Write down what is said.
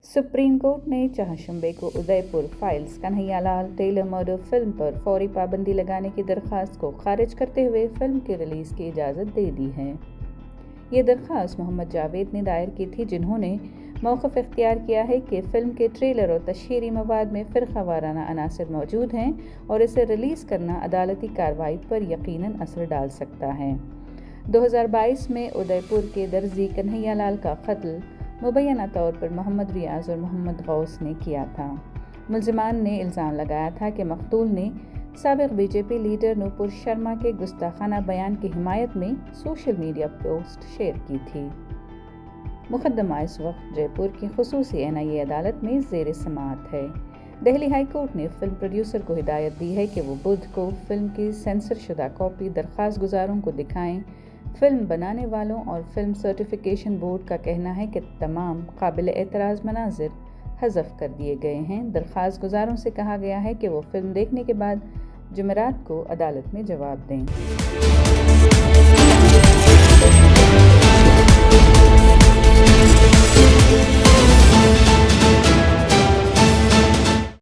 Supreme court ने चाहशंबे को Udaipur Files Kanhaiyalal tailor murder film पर फौरी पाबंदी लगाने की दरख्वास्त को खारिज करते हुए फिल्म की रिलीज़ की इजाज़त दे दी है। ये दरख्वास्त मोहम्मद जावेद ने दायर की थी, जिन्होंने मौक़िफ़ इख्तियार किया है कि फ़िल्म के ट्रेलर और तशहीरी मवाद में फ़िरक़ा वाराना अनासर मौजूद हैं और इसे रिलीज़ करना अदालती कार्रवाई पर यकीनन असर डाल सकता है। 2022 में उदयपुर के दर्जी कन्हैयालाल का कत्ल मुबैना तौर पर मोहम्मद रियाज़ और मोहम्मद गौस ने किया था। मुल्ज़िमान ने इल्ज़ाम लगाया था कि मक़तूल ने साबिक़ बीजेपी लीडर नूपुर शर्मा के गुस्ताखाना बयान की हिमायत में सोशल मीडिया पोस्ट शेयर की थी। मुक़दमा इस वक्त जयपुर की ख़ुसूसी NIA अदालत में ज़ेर समाअत है। दिल्ली हाई कोर्ट ने फिल्म प्रोड्यूसर को हिदायत दी है कि वो बुध को फिल्म की सेंसर शुदा कॉपी दरख्वास्त गुजारों को दिखाएं। फिल्म बनाने वालों और फिल्म सर्टिफिकेशन बोर्ड का कहना है कि तमाम काबिल एतराज़ मनाज़िर हज़फ कर दिए गए हैं। दरख्वास्त गुजारों से कहा गया है कि वो फिल्म देखने के बाद जुमेरात को अदालत में जवाब दें।